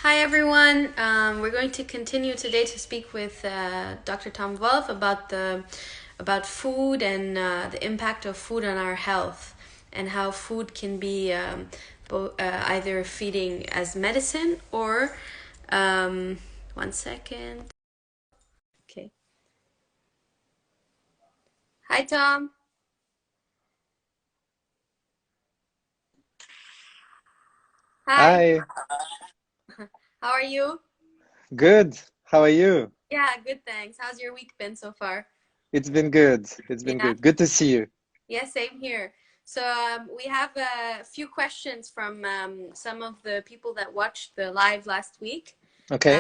Hi everyone. We're going to continue today to speak with Dr. Tom Wolf about food and the impact of food on our health and how food can be either feeding as medicine or um, one second. Okay. Hi Tom. Hi. Hi, How are you? good. How are you? Yeah, good. Thanks. How's your week been so far? It's been good. It's been Yeah. good. Good to see you. Yeah, same here. So we have a few questions from some of the people that watched the live last week. Um, Okay.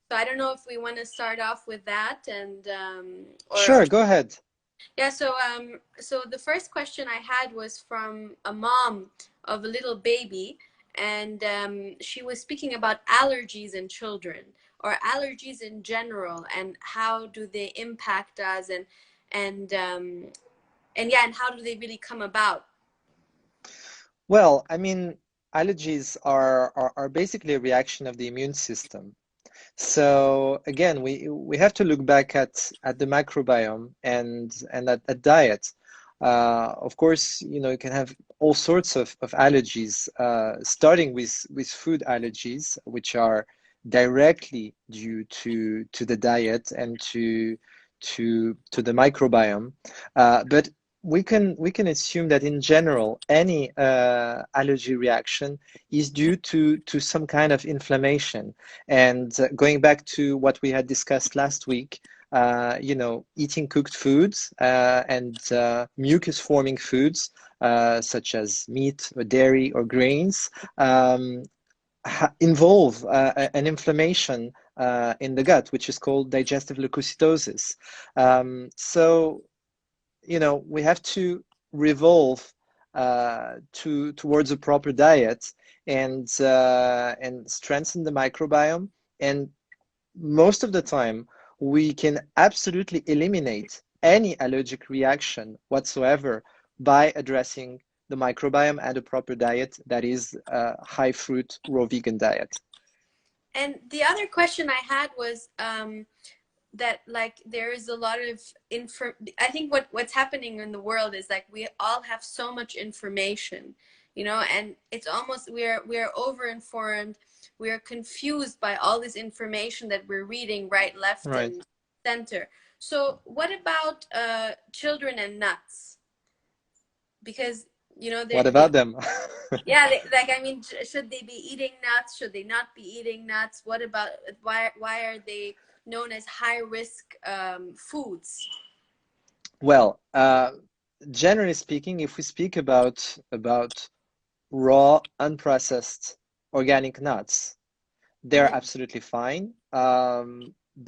so I don't know if we want to start off with that and or Sure, go ahead. yeah. So the first question I had was from a mom of a little baby, and she was speaking about allergies in children or allergies in general, and how do they impact us, and um, and yeah, and how do they really come about? Well, allergies are basically a reaction of the immune system. So again, we have to look back at the microbiome and at diet. Of course, you can have all sorts of allergies, starting with food allergies, which are directly due to the diet and to the microbiome. But we can assume that in general, any allergy reaction is due to some kind of inflammation. And going back to what we had discussed last week, eating cooked foods and mucus-forming foods such as meat or dairy or grains involve an inflammation in the gut, which is called digestive leukocytosis. So we have to revolve towards a proper diet and strengthen the microbiome. And most of the time, we can absolutely eliminate any allergic reaction whatsoever by addressing the microbiome and a proper diet that is a high fruit raw vegan diet. And the other question I had was that like there is a lot of info. I think what's happening in the world is like we all have so much information, and it's almost we're over informed. We're confused by all this information that we're reading right, left, Right. and center. So what about children and nuts? Because What about them? yeah, like I mean, should they be eating nuts? Should they not be eating nuts? What about why are they known as high risk foods? Well, generally speaking, if we speak about raw, unprocessed organic nuts, they're Hmm. absolutely fine,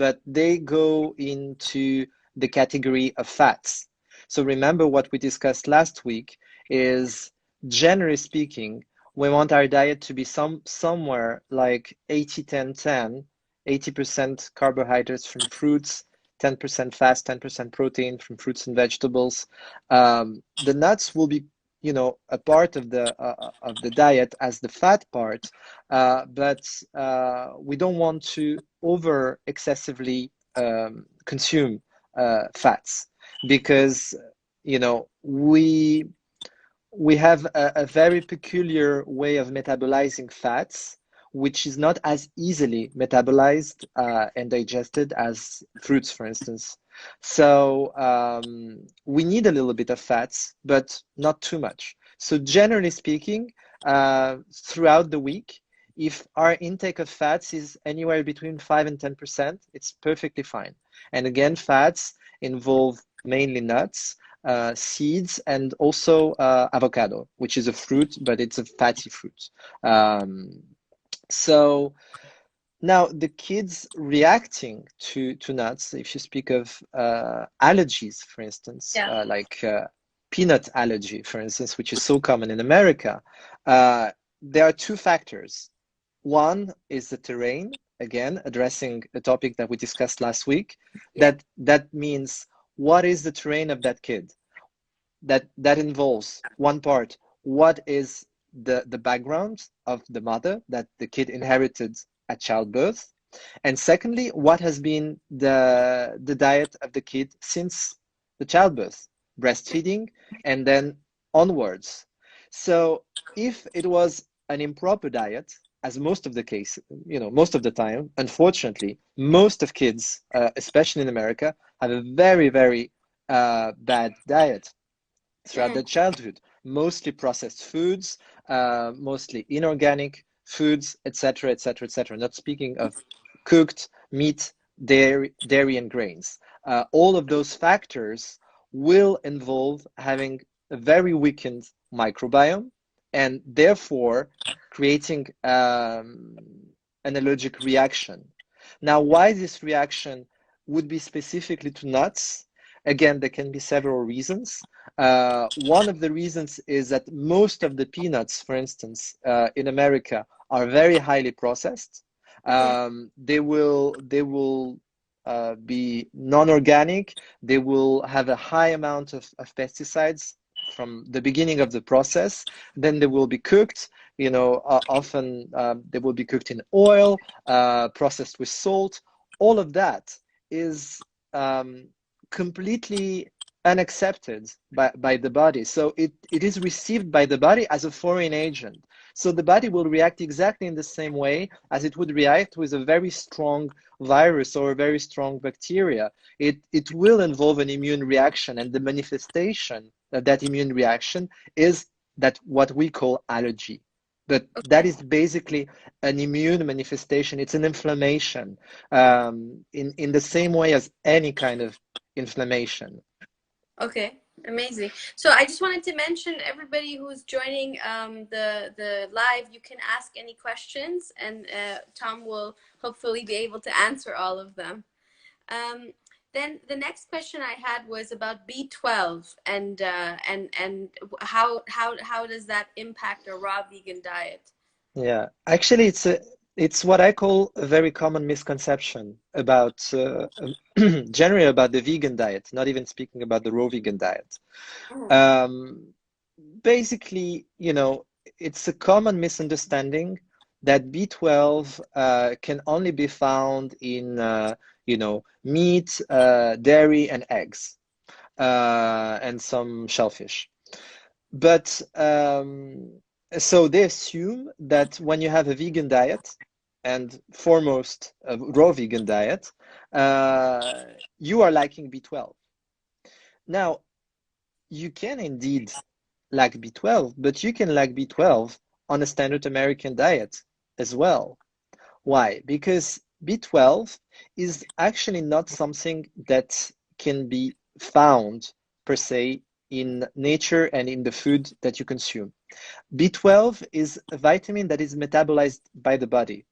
but they go into the category of fats. So remember what we discussed last week is, generally speaking, we want our diet to be somewhere like 80-10-10, 80% carbohydrates from fruits, 10% fats, 10% protein from fruits and vegetables. The nuts will be, a part of the diet as the fat part, but we don't want to over excessively consume fats because we have a very peculiar way of metabolizing fats, which is not as easily metabolized and digested as fruits, for instance. So we need a little bit of fats, but not too much. So generally speaking, throughout the week, if our intake of fats is anywhere between 5 and 10%, it's perfectly fine. And again, fats involve mainly nuts, seeds, and also avocado, which is a fruit, but it's a fatty fruit. Um, so now the kids reacting to nuts, if you speak of allergies, for instance, Yeah. like peanut allergy, for instance, which is so common in America, uh, there are two factors. One is the terrain, again, addressing the topic that we discussed last week. Yeah. That means, what is the terrain of that kid? That involves one part, what is the background of the mother that the kid inherited at childbirth, and secondly, what has been the diet of the kid since the childbirth, breastfeeding, and then onwards. So if it was an improper diet, as most of the case, most of the time, unfortunately, most of kids, especially in America, have a very, very bad diet throughout their Mm. childhood, mostly processed foods, mostly inorganic foods, etc., etc., etc. Not speaking of cooked meat, dairy and grains. All of those factors will involve having a very weakened microbiome and therefore creating an allergic reaction. Now, why this reaction would be specifically to nuts? Again, there can be several reasons. One of the reasons is that most of the peanuts, for instance, in America, are very highly processed. Mm. They will be non-organic. They will have a high amount of pesticides from the beginning of the process. Then they will be cooked. Often they will be cooked in oil, processed with salt. All of that is completely unaccepted by the body. So it is received by the body as a foreign agent. So the body will react exactly in the same way as it would react with a very strong virus or a very strong bacteria. It will involve an immune reaction, and the manifestation of that immune reaction is that what we call allergy. But that Okay. is basically an immune manifestation. It's an inflammation in the same way as any kind of inflammation. Okay, amazing. So I just wanted to mention everybody who's joining the live, you can ask any questions, and Tom will hopefully be able to answer all of them. Um, then the next question I had was about B12 and how does that impact a raw vegan diet? Yeah, actually, it's what I call a very common misconception about generally about the vegan diet, not even speaking about the raw vegan diet. Mhm. Um, Basically, it's a common misunderstanding that B12 can only be found in meat, dairy, and eggs, and some shellfish. But so they assume that when you have a vegan diet, and foremost a raw vegan diet, uh, you are lacking B12. Now, you can indeed lack B12, but you can lack B12 on a standard American diet as well. Why? Because B12 is actually not something that can be found per se in nature and in the food that you consume. B12 is a vitamin that is metabolized by the body.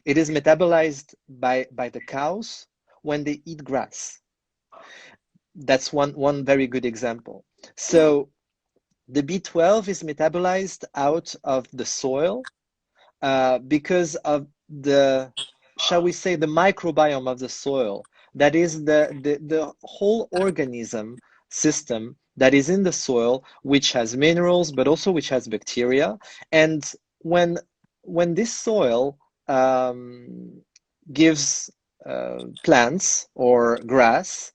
It is metabolized by the cows when they eat grass. That's one very good example. So the B12 is metabolized out of the soil because of the, shall we say, the microbiome of the soil. That is the whole organism system that is in the soil, which has minerals, but also which has bacteria. And when when this soil gives plants or grass,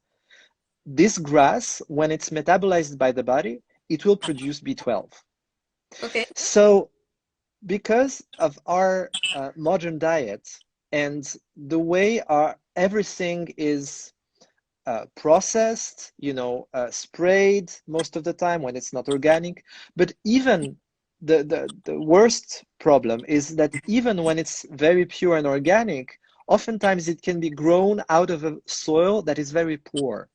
this grass, when it's metabolized by the body, it will produce B12. Okay. So because of our modern diet and the way our everything is processed, sprayed most of the time when it's not organic, but even the worst problem is that even when it's very pure and organic, oftentimes it can be grown out of a soil that is very poor.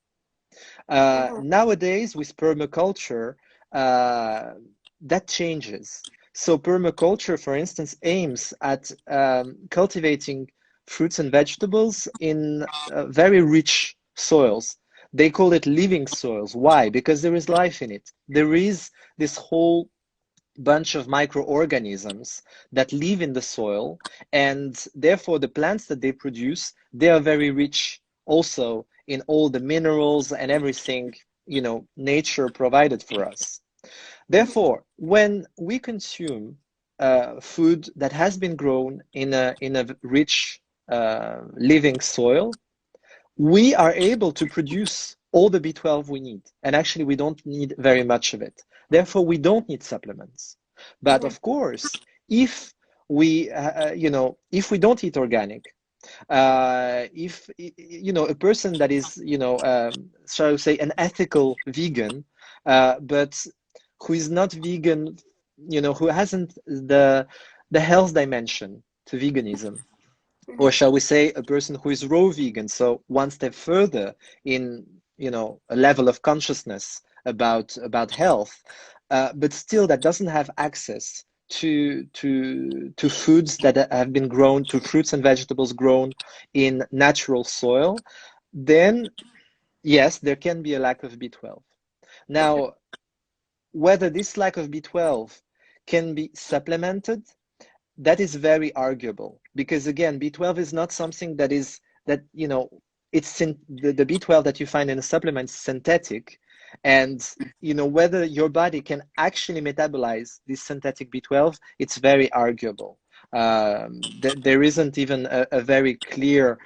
Mhm. Nowadays, with permaculture, uh, that changes. So permaculture, for instance, aims at cultivating fruits and vegetables in very rich soils. They call it living soils. Why? Because there is life in it. There is this whole bunch of microorganisms that live in the soil, and therefore the plants that they produce, they are very rich also in all the minerals and everything nature provided for us. Mhm. Therefore, when we consume food that has been grown in a rich living soil, we are able to produce all the B12 we need. And actually, we don't need very much of it. Therefore, we don't need supplements. But Mhm. of course, if if we don't eat organic, if a person that is shall I say an ethical vegan, but who is not vegan, who hasn't the health dimension to veganism, or Mhm. shall we say a person who is raw vegan, so one step further in a level of consciousness about health, but still that doesn't have access to foods that have been grown, to fruits and vegetables grown in natural soil, then yes, there can be a lack of B12. Now, whether this lack of B12 can be supplemented, that is very arguable, because again, B12 is not something that the B12 that you find in a supplement is synthetic, and whether your body can actually metabolize this synthetic B12, it's very arguable. There isn't even a very clear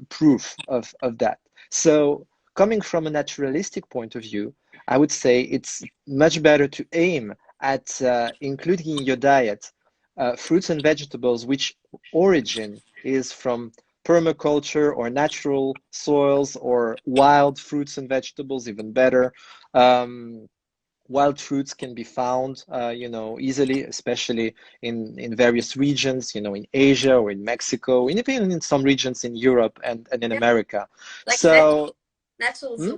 proof of that. So coming from a naturalistic point of view, I would say it's much better to aim at including in your diet fruits and vegetables which origin is from permaculture or natural soils, or wild fruits and vegetables, even better. Um, Wild fruits can be found, easily, especially in various regions, in Asia or in Mexico, and even in some regions in Europe and in Yeah. America. Like nettle, So, hmm?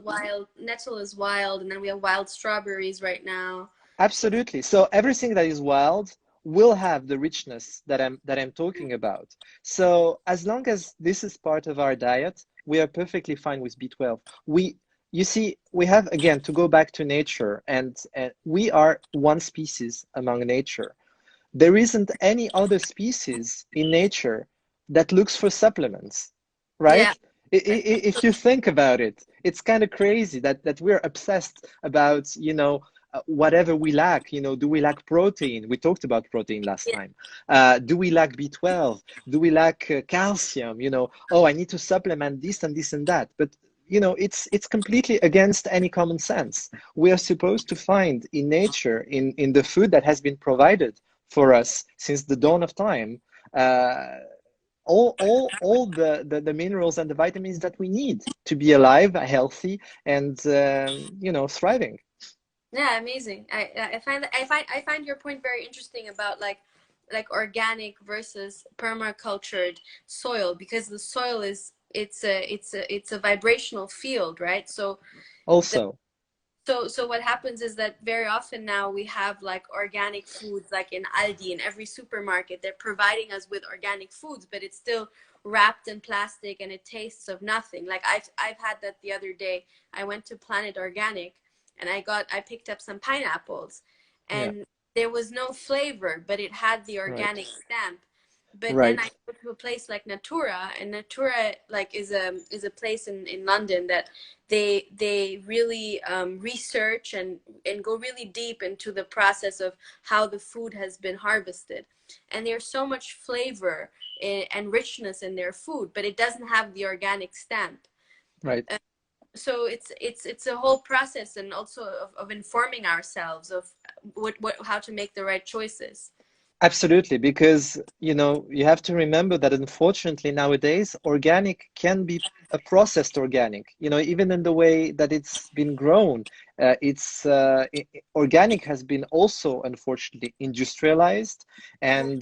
nettle is wild, and then we have wild strawberries right now. So Absolutely. So everything that is wild will have the richness that I'm talking about. So as long as this is part of our diet, we are perfectly fine with B12. You see, we have again to go back to nature, and we are one species among nature. There isn't any other species in nature that looks for supplements, yeah, right? If you think about it, it's kind of crazy that we're obsessed about, whatever we lack. Do we lack protein? We talked about protein last yeah, time. Do we lack B12? Do we lack calcium? Oh, I need to supplement this and this and that. But it's completely against any common sense. We are supposed to find in nature, in the food that has been provided for us since the dawn of time, uh, all the minerals and the vitamins that we need to be alive, healthy, and thriving. yeah. Amazing. I find your point very interesting about like organic versus permacultured soil, because the soil is it's a vibrational field, right? So Also, so what happens is that very often now we have like organic foods, like in Aldi, in every supermarket they're providing us with organic foods, but it's still wrapped in plastic and it tastes of nothing. Like I've had that the other day. I went to Planet Organic and I picked up some pineapples, yeah, and there was no flavor, but it had the right, organic stamp. But then I right, go to a place like Natura, and Natura like is a place in London that they really research and go really deep into the process of how the food has been harvested, and there's so much flavor and richness in their food, but it doesn't have the organic stamp. right. So it's a whole process, and also of informing ourselves of what how to make the right choices. Absolutely, because you have to remember that unfortunately nowadays organic can be a processed organic. Even in the way that it's been grown, organic has been also unfortunately industrialized, Mhm. and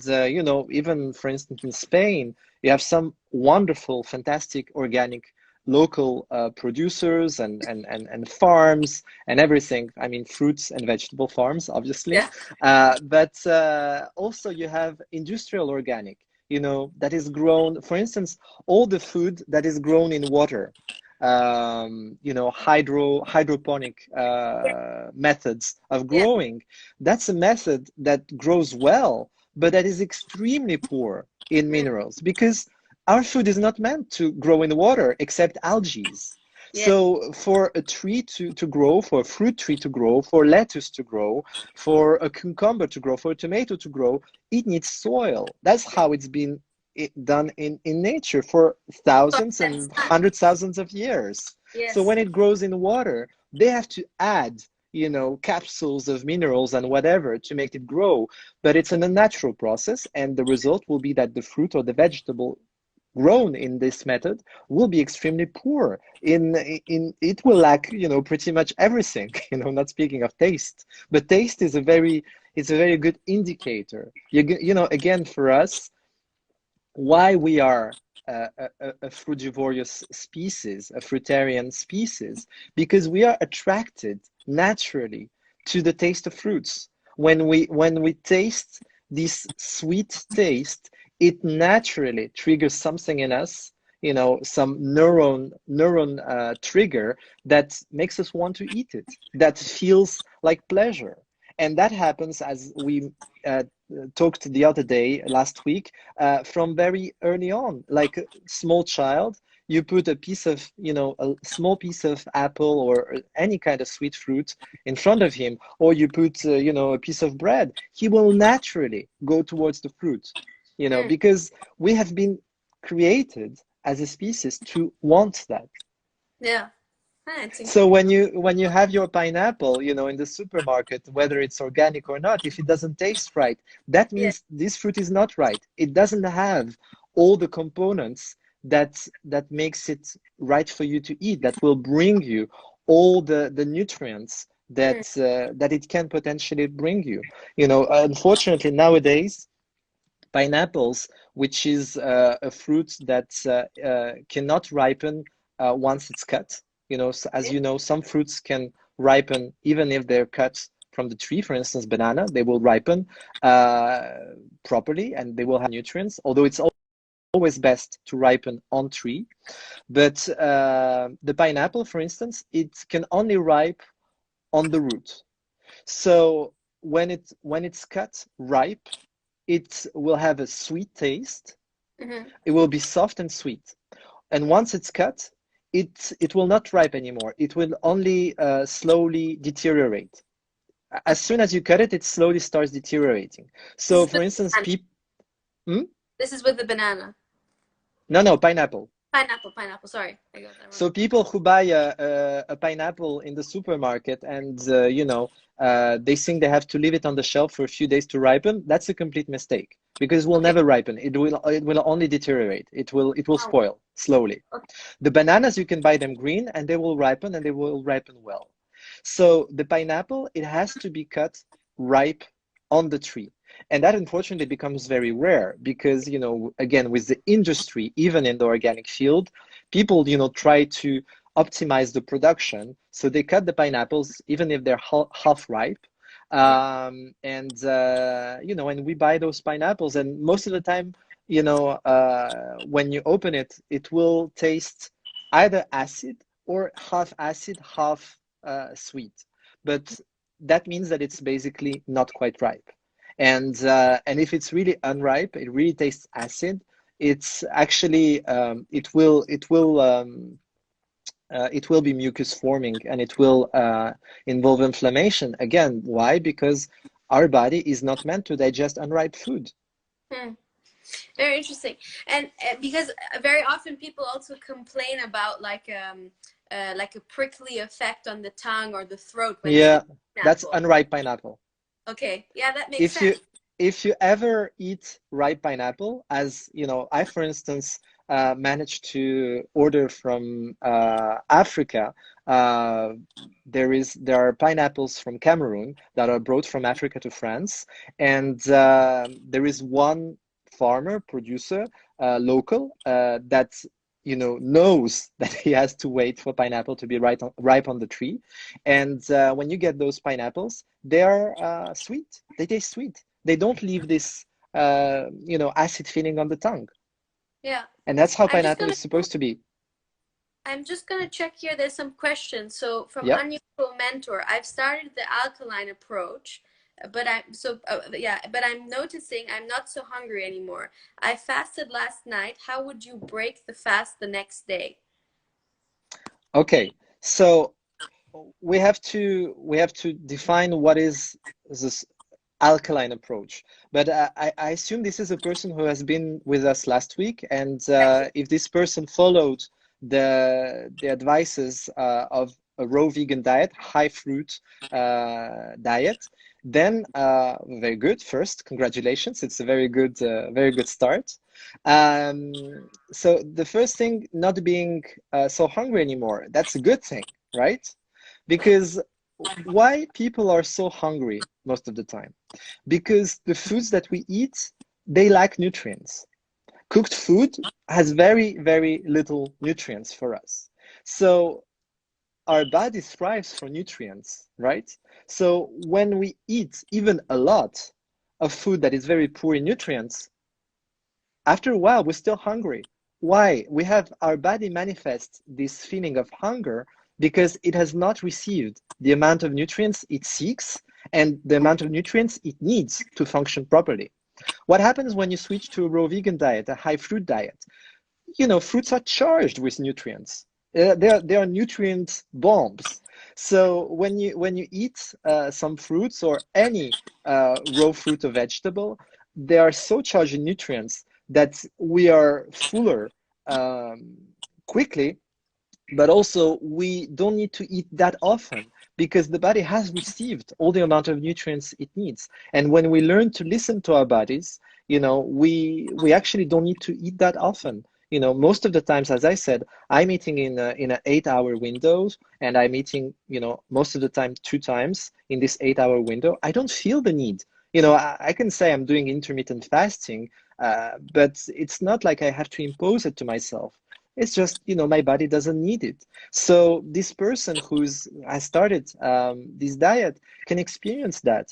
even for instance in Spain, you have some wonderful, fantastic organic local producers and farms and everything. I mean, fruits and vegetable farms, obviously, Yeah. but also you have industrial organic, that is grown, for instance, all the food that is grown in water, hydroponic Yeah. methods of Yeah. growing. That's a method that grows well, but that is extremely poor in Mm. minerals, because our food is not meant to grow in water except algae. Yes. So for a tree to grow, for a fruit tree to grow, for lettuce to grow, for a cucumber to grow, for a tomato to grow, it needs soil. That's how it's been done in nature for So thousands that's and sun. hundreds thousands of years. So Yes. when it grows in water, they have to add, capsules of minerals and whatever to make it grow. But it's an unnatural process, and the result will be that the fruit or the vegetable grown in this method will be extremely poor in it will lack pretty much everything, not speaking of taste, but taste is a very good indicator. Again, for us, why we are a frugivorous species, a fruitarian species, because we are attracted naturally to the taste of fruits. When we taste this sweet taste, it naturally triggers something in us, some neuron trigger that makes us want to eat it, that feels like pleasure. And that happens, as we uh, talked the other day, last week, from very early on. Like a small child, you put a small piece of apple or any kind of sweet fruit in front of him, or you put, a piece of bread, he will naturally go towards the fruit, Mm. because we have been created as a species to want that. Yeah. Ah, it's So incredible. when you have your pineapple, in the supermarket, whether it's organic or not, if it doesn't taste right, that Yes. means this fruit is not right. It doesn't have all the components that makes it right for you to eat, that will bring you all the nutrients Mm. that it can potentially bring you. Unfortunately nowadays, pineapples, which is a fruit that cannot ripen once it's cut. So as Yes. you know, some fruits can ripen even if they're cut from the tree. For instance, banana, they will ripen uh, properly and they will have nutrients, although it's always best to ripen on tree. But the pineapple, for instance, it can only ripe on the root. So when it's cut ripe, it will have a sweet taste. Mm-hmm. It will be soft and sweet. And once it's cut, it will not ripe anymore. It will only slowly deteriorate. As Okay. soon as you cut it, it slowly starts deteriorating. This So, is for with instance, banana. people, This is with the banana. no, pineapple. Pineapple, pineapple. Sorry, I got that wrong. So people who buy a pineapple in the supermarket and they think they have to leave it on the shelf for a few days to ripen, that's a complete mistake because it will Okay. never ripen. It will only deteriorate. It will Oh, spoil slowly. okay. The bananas, you can buy them green and they will ripen and they will ripen well. So the pineapple, it has to be cut ripe on the tree. And that unfortunately becomes very rare because, again, with the industry, even in the organic field, people, try to optimize the production. So they cut the pineapples even if they're half ripe. Mm. And we buy those pineapples, and most of the time, when you open it, it will taste either acid or half acid, half sweet. But that means that it's basically not quite ripe. And if it's really unripe, it really tastes acid. It's actually it will be mucus forming, and it will involve inflammation. Again, why? Because our body is not meant to digest unripe food. Hmm. Very interesting. And because very often people also complain about like a prickly effect on the tongue or the throat when they Yeah, eat that's pineapple. unripe pineapple. Okay. Yeah, that makes if sense. you if you ever eat ripe pineapple, as you know, I, for instance, managed to order from Africa. uh, there are pineapples from Cameroon that are brought from Africa to France, and there is one farmer producer, local, that knows that he has to wait for pineapple to be ripe on the tree. And when you get those pineapples, they are sweet. They taste sweet. They don't leave this, acid feeling on the tongue. Yeah. And that's how I'm just pineapple gonna is supposed to be. I'm just gonna check here. There's some questions. So from Yep. Unusual Mentor, I've started the alkaline approach, but I'm noticing I'm not so hungry anymore. I fasted last night. How would you break the fast the next day? Okay, so we have to define what is this alkaline approach. But I assume this is a person who has been with us last week, and Exactly. if this person followed the advices of a raw vegan diet, high fruit diet, then very good. First, congratulations. It's a very good start. So the first thing, not being so hungry anymore, that's a good thing, right? Because why people are so hungry most of the time? Because the foods that we eat, they lack nutrients. Cooked food has very, very little nutrients for us. So our body thrives for nutrients, right? So when we eat even a lot of food that is very poor in nutrients, after a while, we're still hungry. Why? We have our body manifest this feeling of hunger because it has not received the amount of nutrients it seeks and the amount of nutrients it needs to function properly. What happens when you switch to a raw vegan diet, a high fruit diet? Fruits are charged with nutrients. They are nutrient bombs. So when you eat some fruits or any raw fruit or vegetable, they are so charged in nutrients that we are fuller um, quickly, but also we don't need to eat that often because the body has received all the amount of nutrients it needs. And when we learn to listen to our bodies, we actually don't need to eat that often. Most of the times, as I said, I'm eating in an 8 hour window, and I'm eating, most of the time 2 times in this 8 hour window. I don't feel the need. I can say I'm doing intermittent fasting, but it's not like I have to impose it to myself. It's just, my body doesn't need it. So this person who's has started this diet can experience that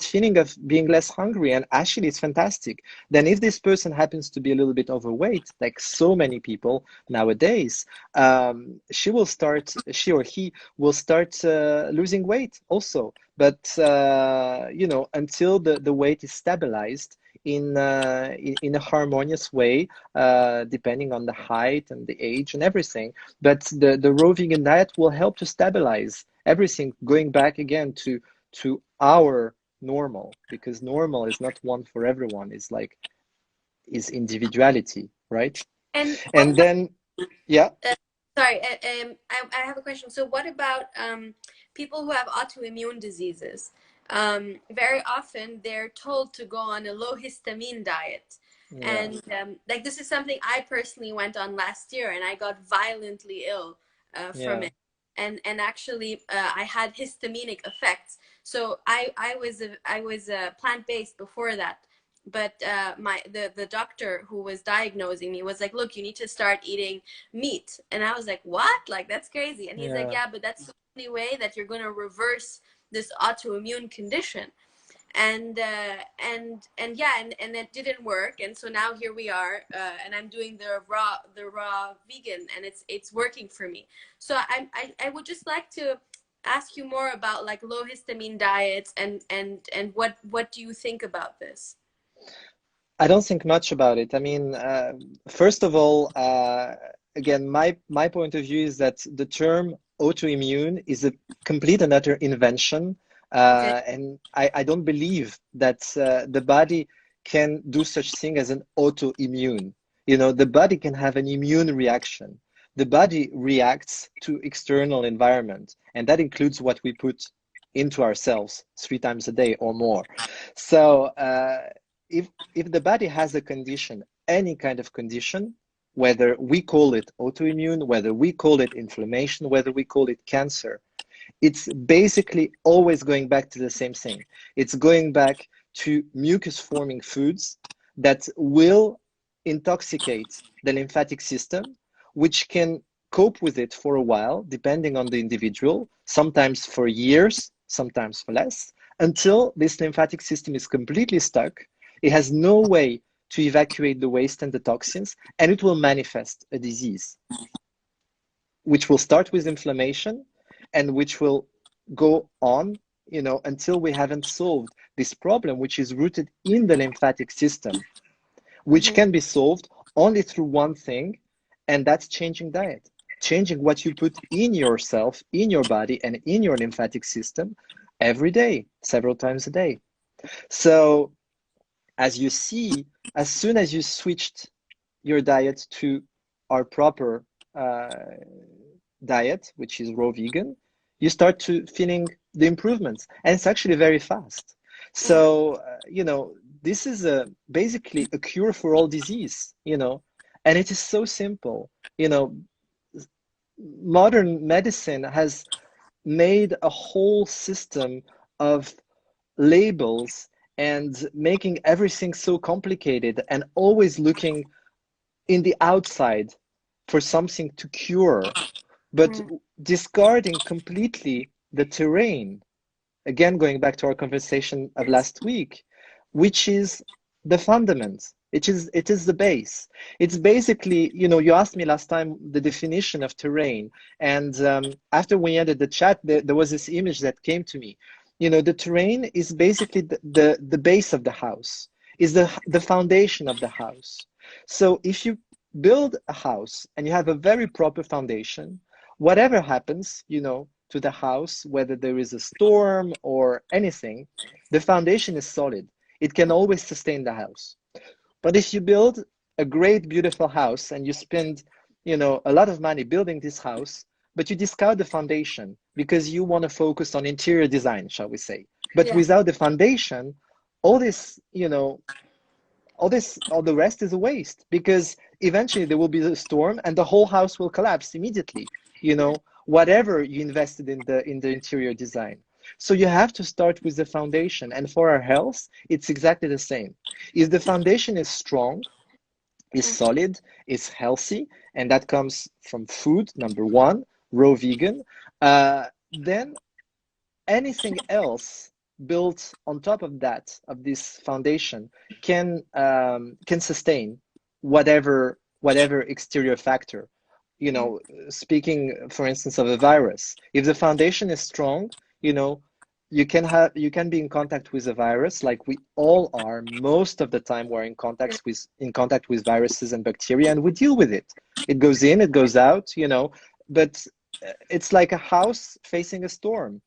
feeling of being less hungry, and actually it's fantastic. Then if this person happens to be a little bit overweight, like so many people nowadays, she or he will start losing weight also. But until the weight is stabilized in a harmonious way, depending on the height and the age and everything. But the raw vegan diet will help to stabilize everything, going back again to our normal, because normal is not one for everyone. It's like is individuality, right? And what And about then, yeah, sorry, I have a question. So, what about people who have autoimmune diseases? Very often they're told to go on a low histamine diet. yeah, And like this is something I personally went on last year, and I got violently ill from yeah, it. And actually, I had histaminic effects. So I was plant-based before that, but the doctor who was diagnosing me was like, look, you need to start eating meat. And I was like, what? Like, that's crazy. And he's like, yeah. yeah, but that's the only way that you're going to reverse this autoimmune condition. And yeah, and it didn't work. And so now here we are, and I'm doing the raw vegan, and it's working for me. So I would just like to ask you more about like low histamine diets, and what do you think about this? I don't think much about it. I mean, first of all, again, my point of view is that the term autoimmune is a complete and utter invention, Okay. and I don't believe that the body can do such thing as an autoimmune. The body can have an immune reaction. The body reacts to external environment, and that includes what we put into ourselves 3 times a day or more. So, if the body has a condition, any kind of condition, whether we call it autoimmune, whether we call it inflammation, whether we call it cancer, it's basically always going back to the same thing. It's going back to mucus forming foods that will intoxicate the lymphatic system, which can cope with it for a while, depending on the individual, sometimes for years, sometimes for less, until this lymphatic system is completely stuck. It has no way to evacuate the waste and the toxins, and it will manifest a disease, which will start with inflammation and which will go on, until we haven't solved this problem, which is rooted in the lymphatic system, which Mm-hmm. can be solved only through one thing, and that's changing diet. changing what you put in yourself, in your body, and in your lymphatic system every day, several times a day. So as you see, as soon as you switched your diet to our proper diet, which is raw vegan, you start to feeling the improvements, and it's actually very fast. So this is basically a cure for all disease, and it is so simple. Modern medicine has made a whole system of labels and making everything so complicated and always looking in the outside for something to cure, but discarding completely the terrain. Again, going back to our conversation of last week, which is the fundament. It is the base. It's basically, you asked me last time the definition of terrain, and after we ended the chat, there was this image that came to me. The terrain is basically the base of the house, is the foundation of the house. So if you build a house and you have a very proper foundation, whatever happens, to the house, whether there is a storm or anything, the foundation is solid. It can always sustain the house. But if you build a great, beautiful house and you spend, a lot of money building this house, but you discard the foundation because you want to focus on interior design, shall we say. But without the foundation, all this, all the rest is a waste, because eventually there will be a storm and the whole house will collapse immediately, whatever you invested in the interior design. So you have to start with the foundation. And for our health, it's exactly the same. If the foundation is strong, is solid, is healthy, and that comes from food, number one, raw vegan, then anything else built on top of that, of this foundation, can sustain whatever exterior factor. Speaking, for instance, of a virus, if the foundation is strong, you can be in contact with a virus, like we all are. Most of the time we're in contact with viruses and bacteria, and we deal with it. It goes in, it goes out, but it's like a house facing a storm,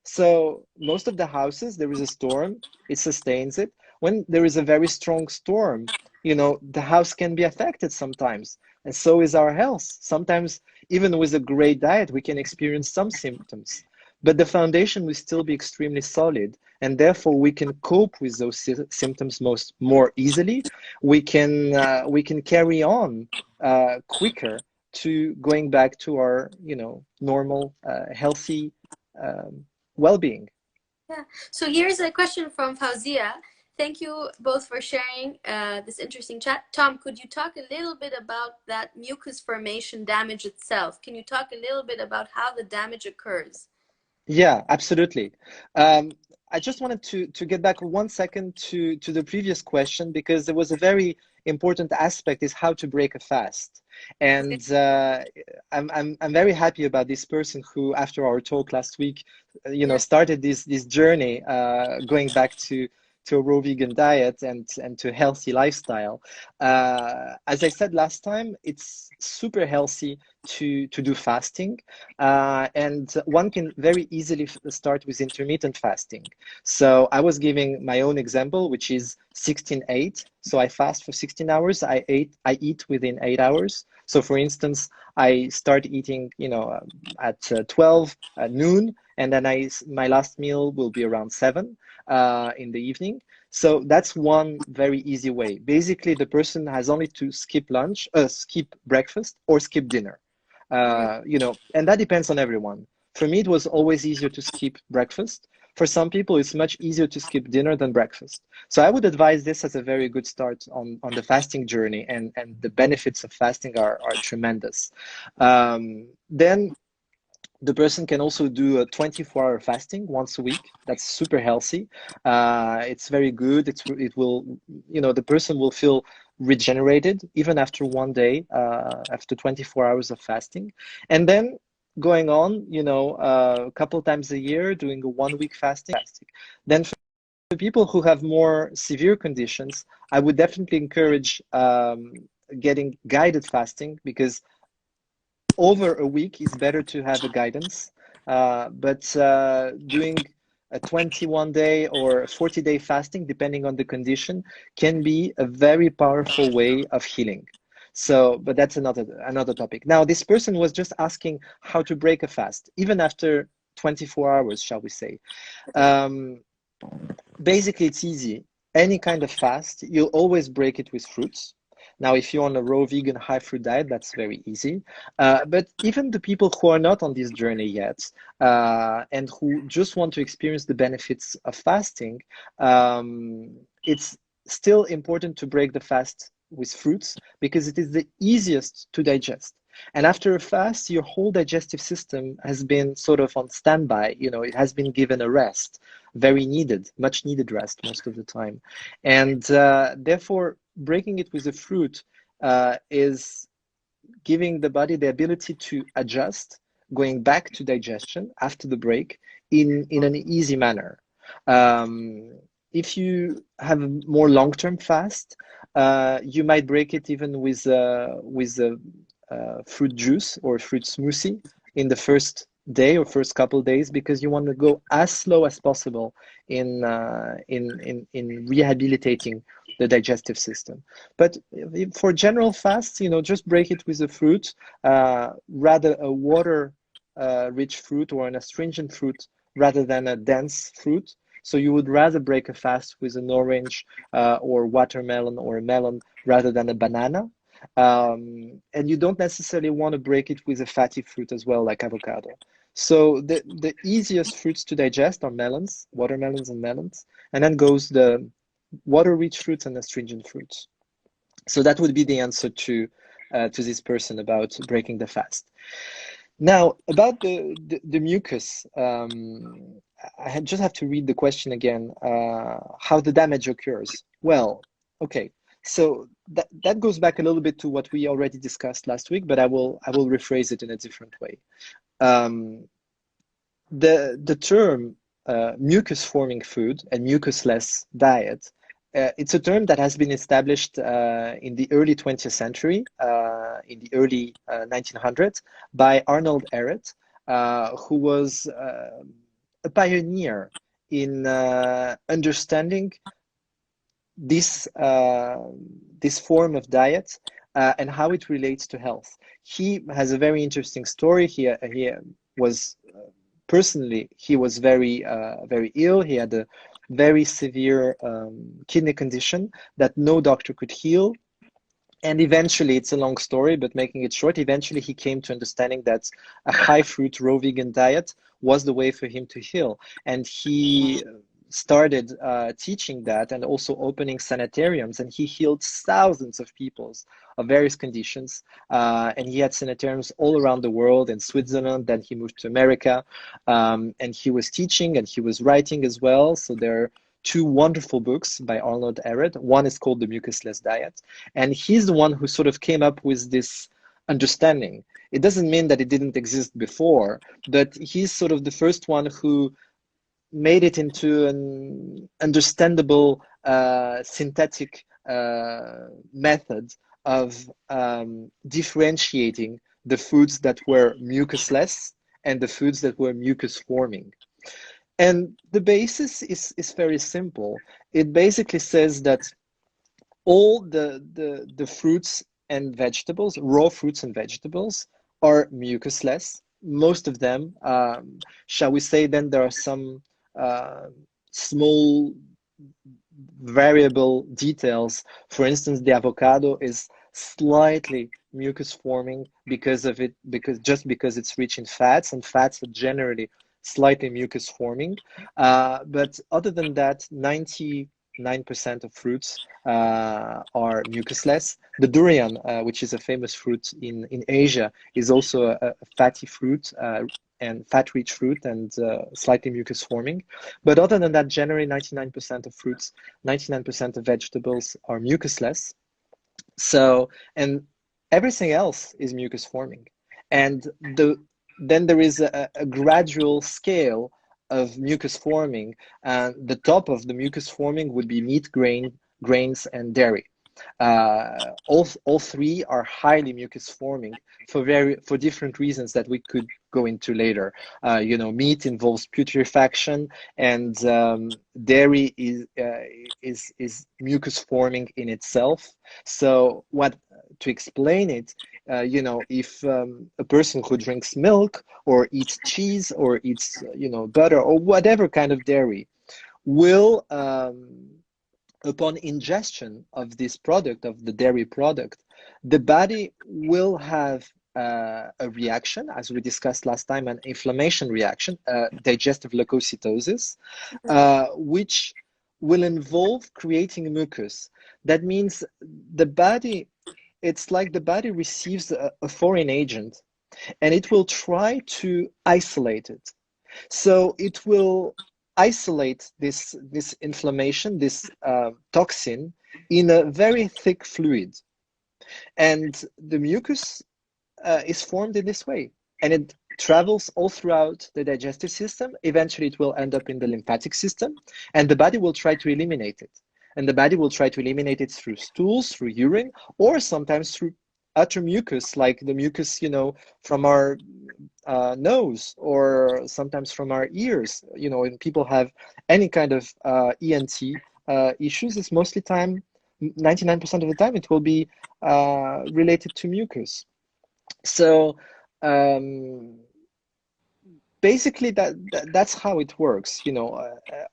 So most of the houses, there is a storm, it sustains it. When there is a very strong storm, the house can be affected sometimes, and so is our health. Sometimes, even with a great diet, we can experience some symptoms, but the foundation will still be extremely solid, and therefore we can cope with those symptoms more easily. We can carry on quicker to going back to our normal healthy well-being. Yeah. So here's a question from Fauzia. Thank you both for sharing this interesting chat. Tom, could you talk a little bit about that mucus formation damage itself? Can you talk a little bit about how the damage occurs? Yeah, absolutely. I just wanted to get back 1 second to the previous question, because there was a very important aspect, is how to break a fast. And I'm very happy about this person who, after our talk last week, started this journey going back to a raw vegan diet and to a healthy lifestyle. As I said last time, it's super healthy to do fasting, and one can very easily start with intermittent fasting. So I was giving my own example, which is 16-8. So I fast for 16 hours. I eat within 8 hours. So for instance, I start eating, at 12 at noon, and then my last meal will be around 7 in the evening. So that's one very easy way. Basically, the person has only to skip breakfast, or skip dinner. And that depends on everyone. For me, it was always easier to skip breakfast. For some people, it's much easier to skip dinner than breakfast. So I would advise this as a very good start on the fasting journey, and the benefits of fasting are tremendous. Then the person can also do a 24-hour fasting once a week. That's super healthy. It's very good. It will, the person will feel regenerated even after one day, after 24 hours of fasting. And then going on, a couple times a year, doing a 1 week fasting. Then for people who have more severe conditions, I would definitely encourage getting guided fasting, because over a week is better to have a guidance, but doing a 21-day or 40-day fasting, depending on the condition, can be a very powerful way of healing. So, but that's another topic. Now, this person was just asking how to break a fast, even after 24 hours, shall we say. Um, Basically, it's easy. Any kind of fast, you'll always break it with fruits. Now, if you're on a raw vegan high fruit diet, that's very easy. But even the people who are not on this journey yet and who just want to experience the benefits of fasting, it's still important to break the fast with fruits because it is the easiest to digest. And after a fast, your whole digestive system has been sort of on standby. You know, it has been given a rest, very needed, much needed rest most of the time. And therefore, breaking it with a fruit is giving the body the ability to adjust, going back to digestion after the break in an easy manner. If you have a more long-term fast, you might break it even with a fruit juice or fruit smoothie in the first day or first couple of days, because you want to go as slow as possible in rehabilitating the digestive system. But for general fasts, you know, just break it with a fruit, rather a water rich fruit or an astringent fruit rather than a dense fruit. So you would rather break a fast with an orange or watermelon or a melon rather than a banana. And you don't necessarily want to break it with a fatty fruit as well, like avocado. So the easiest fruits to digest are melons, watermelons and melons, and then goes the water-rich fruits and astringent fruits. So that would be the answer to this person about breaking the fast. Now, about the mucus, I just have to read the question again, how the damage occurs. Well, okay, so that goes back a little bit to what we already discussed last week, but I will rephrase it in a different way. The term mucus-forming food and mucusless diet, it's a term that has been established in the early 20th century, in the early 1900s, by Arnold Ehret, who was a pioneer in understanding this form of diet and how it relates to health. He has a very interesting story. He was personally, he was very ill. He had a very severe kidney condition that no doctor could heal. And eventually, it's a long story, but making it short, eventually he came to understanding that a high fruit raw vegan diet was the way for him to heal. And he started teaching that and also opening sanitariums, and he healed thousands of people of various conditions. And he had sanitariums all around the world, in Switzerland. Then he moved to America, and he was teaching and he was writing as well. So there are two wonderful books by Arnold Ehret. One is called The Mucusless Diet, and he's the one who sort of came up with this understanding. It doesn't mean that it didn't exist before, but he's sort of the first one who made it into an understandable synthetic method of differentiating the foods that were mucusless and the foods that were mucus forming. And the basis is very simple. It basically says that all the fruits and vegetables, raw fruits and vegetables, are mucusless. Most of them, shall we say, then there are some small variable details. For instance, the avocado is slightly mucus forming because it's rich in fats, and fats are generally slightly mucus forming. But other than that, 99% of fruits are mucusless. The durian, which is a famous fruit in Asia, is also a fatty fruit and fat-rich fruit and slightly mucus forming. But other than that, generally 99% of fruits, 99% of vegetables are mucusless. So, and everything else is mucus forming. And then there is a gradual scale of mucus forming, and the top of the mucus forming would be meat, grains, and dairy. All three are highly mucus forming for different reasons that we could go into later. Meat involves putrefaction, and dairy is mucus forming in itself. So to explain it, if a person who drinks milk or eats cheese or eats butter or whatever kind of dairy will upon ingestion of this product, of the dairy product, the body will have a reaction, as we discussed last time, an inflammation reaction, digestive leukocytosis, which will involve creating mucus. That means it's like the body receives a foreign agent and it will try to isolate it. So it will isolate this inflammation, this toxin, in a very thick fluid. And the mucus is formed in this way. And it travels all throughout the digestive system. Eventually, it will end up in the lymphatic system. And the body will try to eliminate it. And the body will try to eliminate it through stools, through urine, or sometimes through utter mucus, like the mucus, from our nose, or sometimes from our ears. When people have any kind of ENT issues, it's mostly 99% of the time, it will be related to mucus. So basically, that's how it works.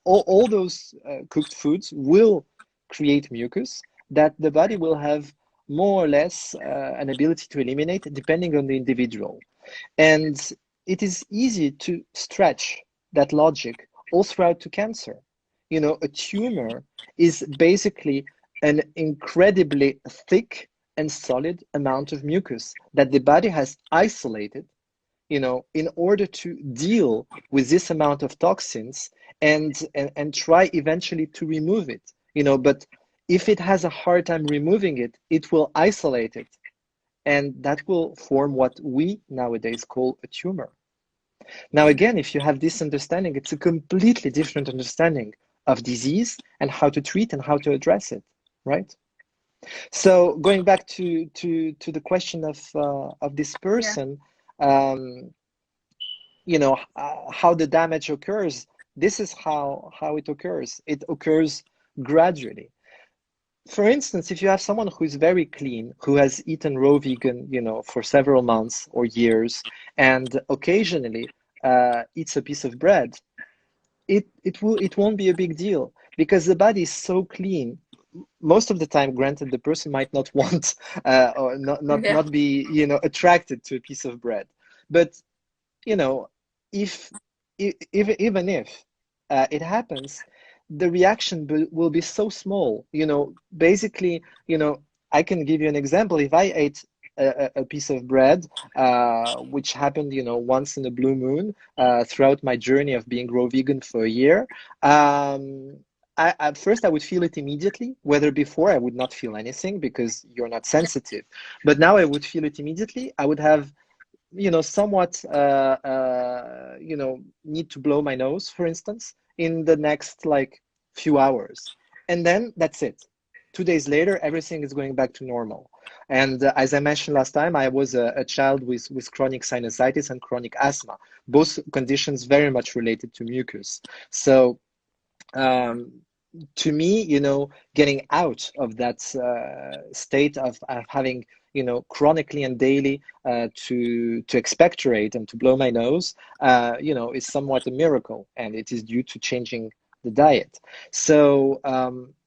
All those cooked foods will create mucus that the body will have more or less an ability to eliminate, depending on the individual. And it is easy to stretch that logic all throughout to cancer. A tumor is basically an incredibly thick and solid amount of mucus that the body has isolated, in order to deal with this amount of toxins and try eventually to remove it. But if it has a hard time removing it, it will isolate it. And that will form what we nowadays call a tumor. Now, again, if you have this understanding, it's a completely different understanding of disease and how to treat and how to address it, right? So going back to the question of this person, how the damage occurs, this is how it occurs. It occurs gradually. For instance, if you have someone who is very clean, who has eaten raw vegan, for several months or years, and occasionally eats a piece of bread, it won't be a big deal, because the body is so clean. Most of the time, granted, the person might not want or not be attracted to a piece of bread, but if even if it happens, the reaction will be so small. Basically, I can give you an example. If I ate a piece of bread, which happened, once in a blue moon, throughout my journey of being raw vegan for a year, at first I would feel it immediately, whether before I would not feel anything because you're not sensitive. But now I would feel it immediately. I would have, somewhat, need to blow my nose, for instance, in the next few hours. And then that's it. 2 days later, everything is going back to normal. And as I mentioned last time, I was a child with chronic sinusitis and chronic asthma, both conditions very much related to mucus. So to me, getting out of that state of having, chronically and daily to expectorate and to blow my nose, is somewhat a miracle, and it is due to changing the diet. So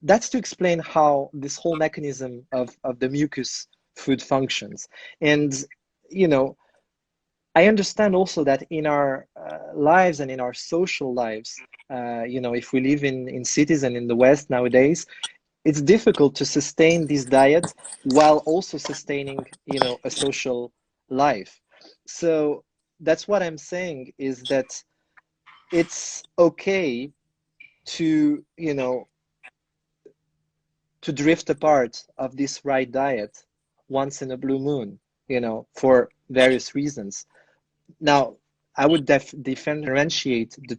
that's to explain how this whole mechanism of the mucus food functions. And, I understand also that in our lives and in our social lives, if we live in cities and in the West nowadays, it's difficult to sustain this diet while also sustaining, a social life. So that's what I'm saying, is that it's okay to, to drift apart of this right diet once in a blue moon, for various reasons. Now, I would differentiate the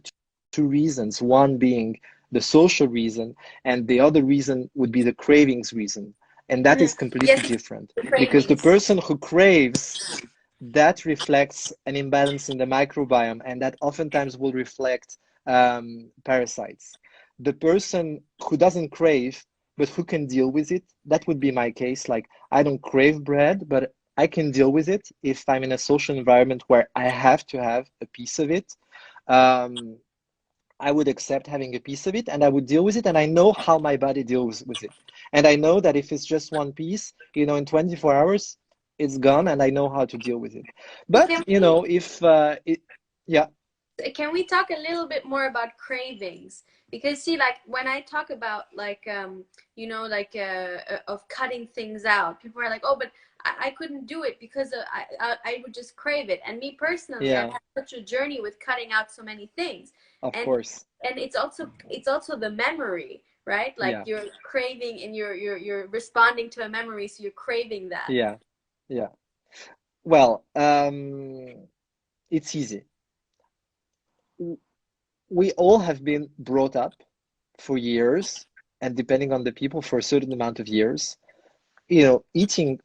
two reasons, one being the social reason, and the other reason would be the cravings reason. And that is completely Yes, different because the cravings. person who craves, that reflects an imbalance in the microbiome, and that oftentimes will reflect parasites. The person who doesn't crave, but who can deal with it, that would be my case. Like, I don't crave bread, but I can deal with it if I'm in a social environment where I have to have a piece of it. Um, I would accept having a piece of it and I would deal with it. And I know how my body deals with it. And I know that if it's just one piece, in 24 hours, it's gone and I know how to deal with it. But, Can we if yeah, can we talk a little bit more about cravings? Because see, like when I talk about like of cutting things out, people are like, oh, but I couldn't do it because I would just crave it. And me personally, I've yeah, had such a journey with cutting out so many things, of and course. it's also the memory, right? Like Yeah, you're craving and you're responding to a memory, so you're craving that. yeah, yeah. Well, it's easy. We all have been brought up for years, and depending on the people, for a certain amount of years, eating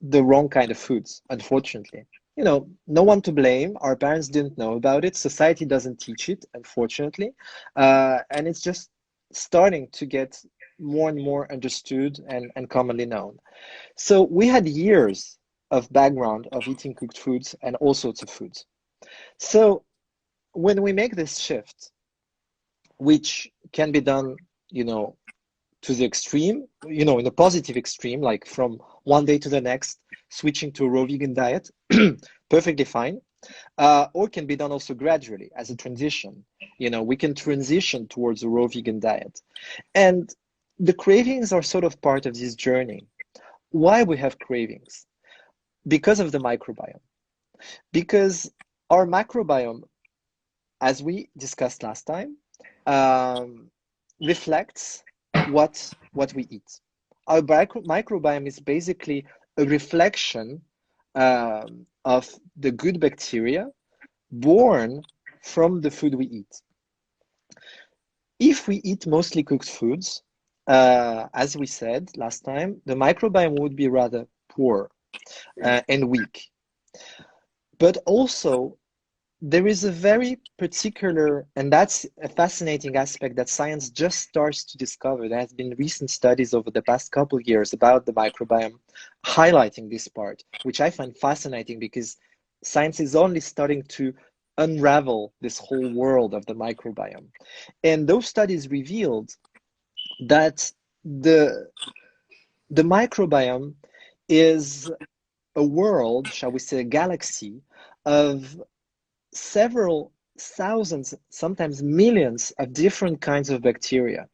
the wrong kind of foods, unfortunately. No one to blame. Our parents didn't know about it. Society doesn't teach it, unfortunately. And it's just starting to get more and more understood and commonly known. So we had years of background of eating cooked foods and all sorts of foods. So when we make this shift, which can be done, you know, to the extreme, in a positive extreme, like from one day to the next, switching to a raw vegan diet, perfectly fine. Or can be done also gradually as a transition. We can transition towards a raw vegan diet. And the cravings are sort of part of this journey. Why we have cravings? Because of the microbiome. Because our microbiome, as we discussed last time, um, reflects what we eat. Our microbiome is basically a reflection of the good bacteria born from the food we eat. If we eat mostly cooked foods, as we said last time, the microbiome would be rather poor and weak. But also, there is a very particular, and that's a fascinating aspect that science just starts to discover. There has been recent studies over the past couple of years about the microbiome highlighting this part, which I find fascinating because science is only starting to unravel this whole world of the microbiome. And those studies revealed that the the microbiome is a world, shall we say, a galaxy of several thousands, sometimes millions of different kinds of bacteria.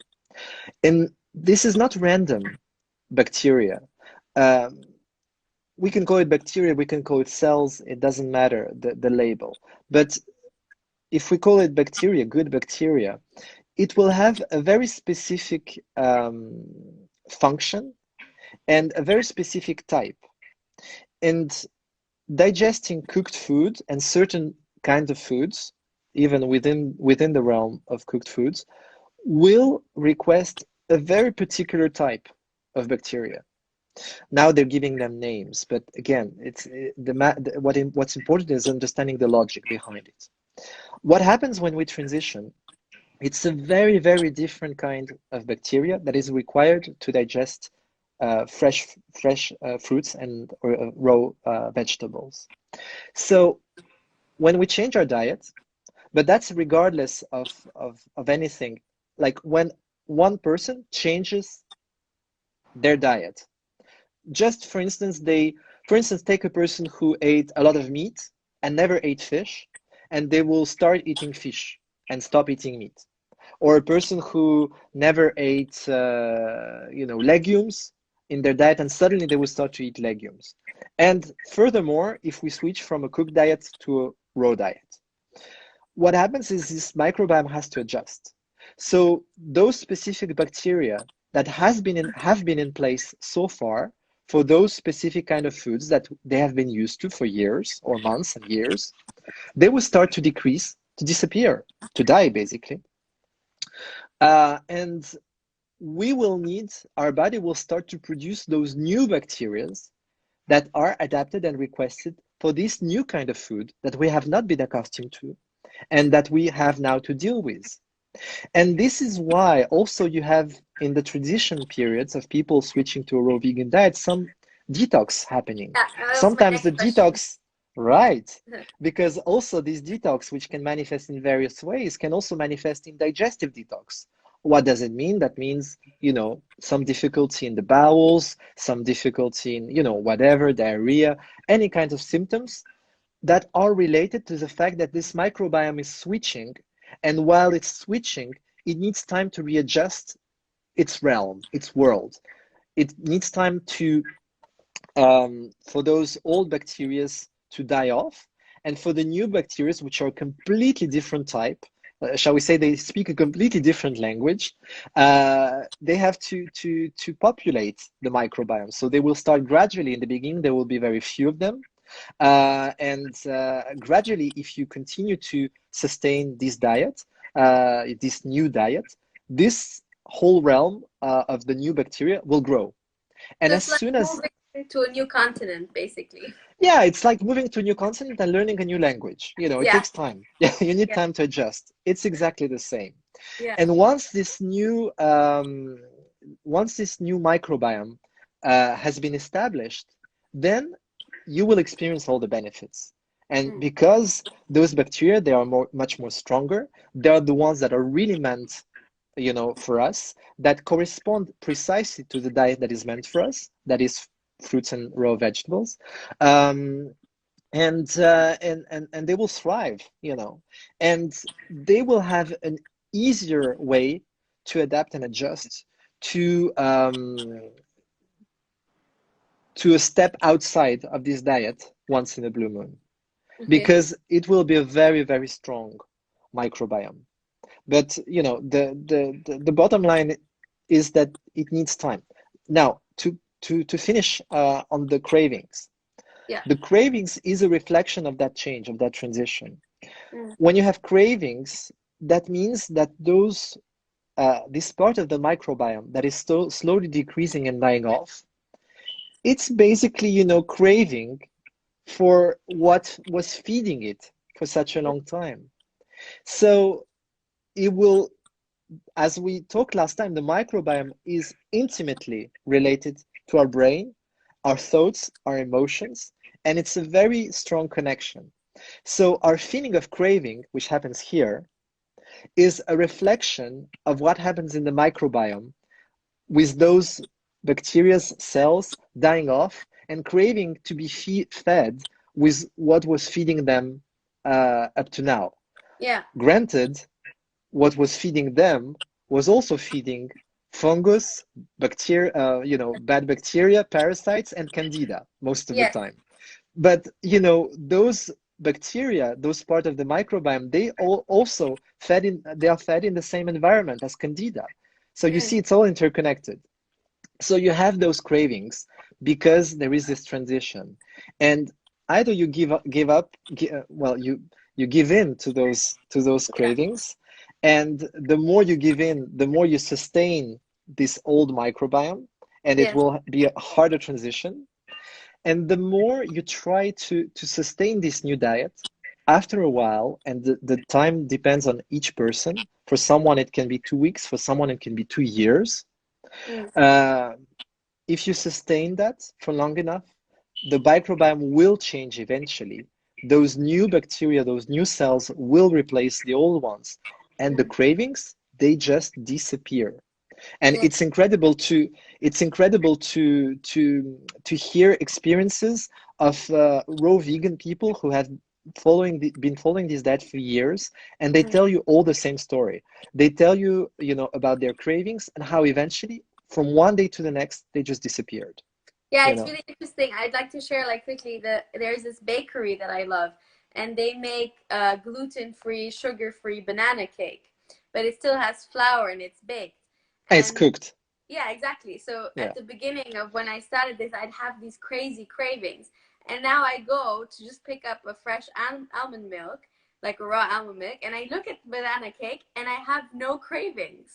And this is not random bacteria. Um, we can call it bacteria, we can call it cells, it doesn't matter, the label. But if we call it bacteria, good bacteria, it will have a very specific function and a very specific type. And digesting cooked food and certain kinds of foods, even within the realm of cooked foods, will request a very particular type of bacteria. Now they're giving them names, but again, it's what's important is understanding the logic behind it. What happens when we transition? It's a very, very different kind of bacteria that is required to digest fresh fruits and or, raw vegetables. So when we change our diet, but that's regardless of anything, like when one person changes their diet, just for instance, take a person who ate a lot of meat and never ate fish, and they will start eating fish and stop eating meat. Or a person who never ate, legumes in their diet, and suddenly they will start to eat legumes. And furthermore, if we switch from a cooked diet to a raw diet, what happens is this microbiome has to adjust. So those specific bacteria that have been in place so far for those specific kind of foods that they have been used to for years or months and years, they will start to decrease, to disappear, to die basically. And our body will start to produce those new bacteria that are adapted and requested for this new kind of food that we have not been accustomed to and that we have now to deal with. And this is why also you have in the transition periods of people switching to a raw vegan diet, some detox happening. Yeah, that was my Sometimes the next question. detox, right, because also this detox, which can manifest in various ways, can also manifest in digestive detox. What does it mean? That means, some difficulty in the bowels, some difficulty in, whatever, diarrhea, any kinds of symptoms that are related to the fact that this microbiome is switching. And while it's switching, it needs time to readjust its realm, its world. It needs time for those old bacteria to die off, and for the new bacteria, which are a completely different type, shall we say, they speak a completely different language. They have to populate the microbiome. So they will start gradually. In the beginning, there will be very few of them. And gradually, if you continue to sustain this diet, this new diet, this whole realm of the new bacteria will grow. And So as it's like soon as, moving to a new continent, basically. yeah, it's like moving to a new continent and learning a new language. It Yeah, takes time. Yeah, you need yeah, time to adjust. It's exactly the same. yeah. And once this new microbiome has been established, then you will experience all the benefits. And Mm. because those bacteria, they are much more stronger, they are the ones that are really meant, for us, that correspond precisely to the diet that is meant for us, that is fruits and raw vegetables. Um, and they will thrive, and they will have an easier way to adapt and adjust to a step outside of this diet once in a blue moon, Okay. because it will be a very, very strong microbiome. But the bottom line is that it needs time. Now, to finish on the cravings. Yeah. The cravings is a reflection of that change, of that transition. Mm. When you have cravings, that means that this part of the microbiome that is still slowly decreasing and dying off, it's basically, craving for what was feeding it for such a long time. So it will, as we talked last time, the microbiome is intimately related to our brain, our thoughts, our emotions, and it's a very strong connection. So our feeling of craving, which happens here, is a reflection of what happens in the microbiome with those bacteria cells dying off and craving to be fed with what was feeding them up to now. Yeah. Granted, what was feeding them was also feeding fungus, bacteria, bad bacteria, parasites, and candida most of the Yes. time. But those bacteria, those part of the microbiome, also they are fed in the same environment as candida. So you Mm. see, it's all interconnected. So you have those cravings because there is this transition, and either you you give in to those Yeah. cravings, and the more you give in, the more you sustain this old microbiome, and it Yes. will be a harder transition. And the more you try to sustain this new diet, after a while, and the time depends on each person. For someone, it can be 2 weeks. For someone, it can be 2 years. Mm. Uh, if you sustain that for long enough, the microbiome will change eventually. Those new bacteria, those new cells will replace the old ones, and the Mm. cravings, they just disappear. And Yeah. it's incredible to hear experiences of raw vegan people who have been following this diet for years, and they Mm. tell you all the same story. They tell you, about their cravings and how eventually, from one day to the next, they just disappeared. Yeah, You it's know, really interesting. I'd like to share like quickly there's this bakery that I love, and they make gluten-free, sugar-free banana cake, but it still has flour and it's baked. it's And cooked. yeah, exactly. So Yeah. at the beginning of when I started this, I'd have these crazy cravings, and now I go to just pick up a fresh almond milk, like a raw almond milk, and I look at banana cake, and I have no cravings.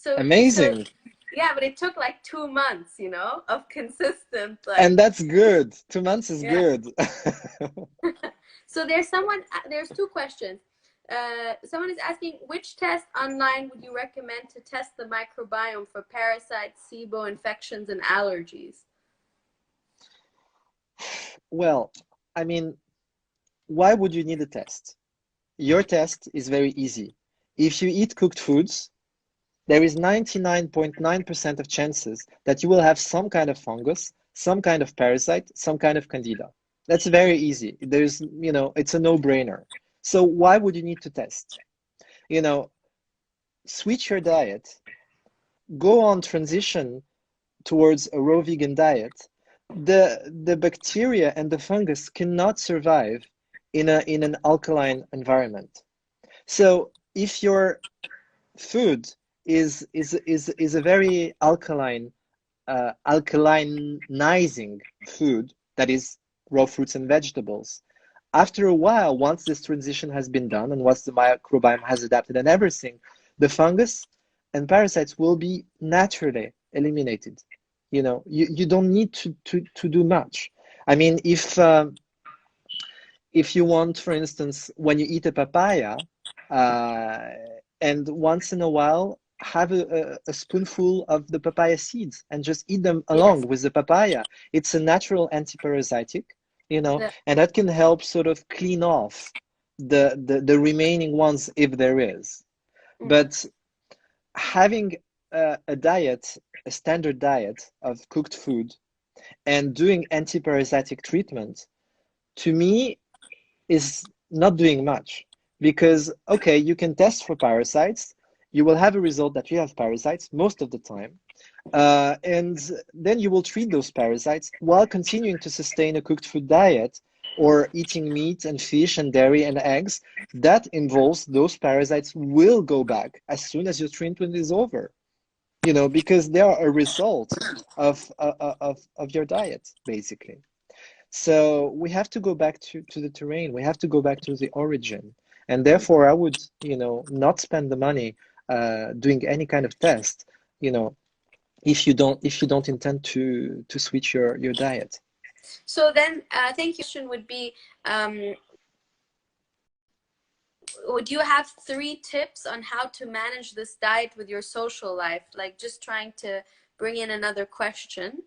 So Amazing. yeah, but it took like 2 months, of consistent And like that's good. 2 months is yeah. good. So there's two questions. Someone is asking, which test online would you recommend to test the microbiome for parasites, SIBO infections, and allergies? Well, I mean, why would you need a test? Your test is very easy. If you eat cooked foods, there is 99.9% of chances that you will have some kind of fungus, some kind of parasite, some kind of candida. That's very easy. It's a no-brainer. So why would you need to test? You know, switch your diet, go on transition towards a raw vegan diet. The bacteria and the fungus cannot survive in an alkaline environment. So if your food is a very alkalinizing food, that is raw fruits and vegetables, after a while, once this transition has been done and once the microbiome has adapted and everything, the fungus and parasites will be naturally eliminated. You don't need to do much. I mean, if you want, for instance, when you eat a papaya, uh, and once in a while have a spoonful of the papaya seeds and just eat them along Yes. with the papaya. It's a natural antiparasitic, The, and that can help sort of clean off the remaining ones if there is. mm, But having a diet, a standard diet of cooked food and doing antiparasitic treatment, to me, is not doing much because, okay, you can test for parasites. You will have a result that you have parasites most of the time. And then you will treat those parasites while continuing to sustain a cooked food diet or eating meat and fish and dairy and eggs. That involves those parasites will go back as soon as your treatment is over, because they are a result of your diet, basically. So we have to go back to the terrain. We have to go back to the origin. And therefore, I would, not spend the money doing any kind of test, you know, if you don't intend to switch your diet. so then, thank you. Question would be, would you have 3 tips on how to manage this diet with your social life? Like just trying to bring in another question.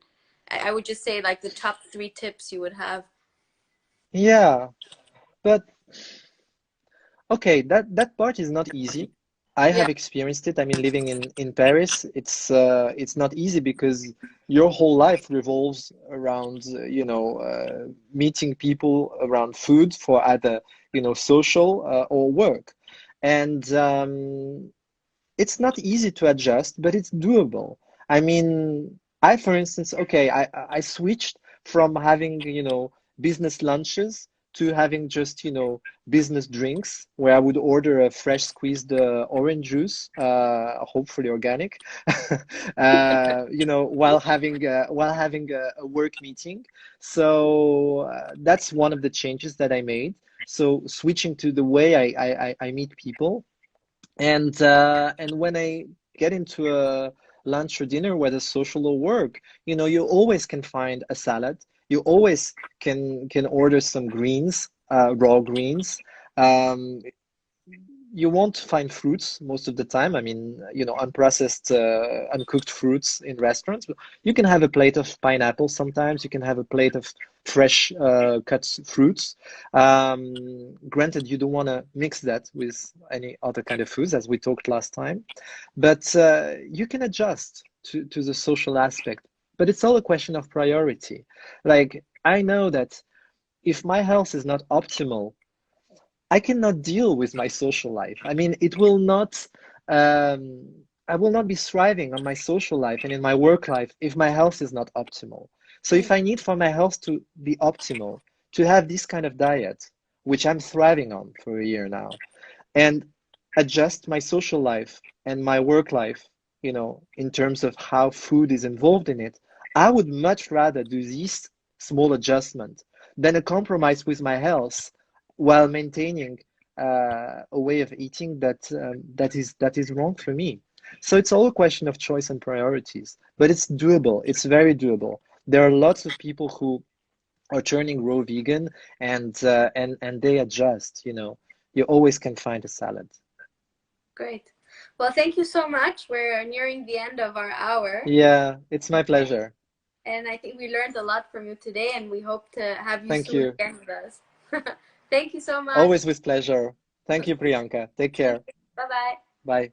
I would just say like the top 3 tips you would have. Yeah, but okay, that part is not easy. I Yeah. have experienced it. I mean, living in Paris, it's not easy because your whole life revolves around meeting people around food for either social or work, and it's not easy to adjust, but it's doable. I mean, for instance, okay, I switched from having, business lunches to having just, business drinks where I would order a fresh squeezed orange juice, hopefully organic, while having a work meeting. So that's one of the changes that I made. So switching to the way I meet people. And when I get into a lunch or dinner, whether social or work, you always can find a salad. You always can order some greens, raw greens. Um, you won't find fruits most of the time. I mean, unprocessed, uncooked fruits in restaurants. But you can have a plate of pineapple sometimes. You can have a plate of fresh cut fruits. Granted, you don't want to mix that with any other kind of foods, as we talked last time. But you can adjust to the social aspect. But it's all a question of priority. Like, I know that if my health is not optimal, I cannot deal with my social life. I mean, um, I will not be thriving on my social life and in my work life if my health is not optimal. So if Mm. I need for my health to be optimal, to have this kind of diet, which I'm thriving on for a year now, and adjust my social life and my work life, in terms of how food is involved in it, I would much rather do these small adjustments than a compromise with my health while maintaining a way of eating that is wrong for me. So it's all a question of choice and priorities, but it's doable. It's very doable. There are lots of people who are turning raw vegan and they adjust, you know. You always can find a salad. Great. Well, thank you so much. We're nearing the end of our hour. Yeah, it's my pleasure. And I think we learned a lot from you today, and we hope to have you Thank soon you. again with us. Thank you so much. Always with pleasure. Thank you, Priyanka. Take See you. care. Bye bye. Bye.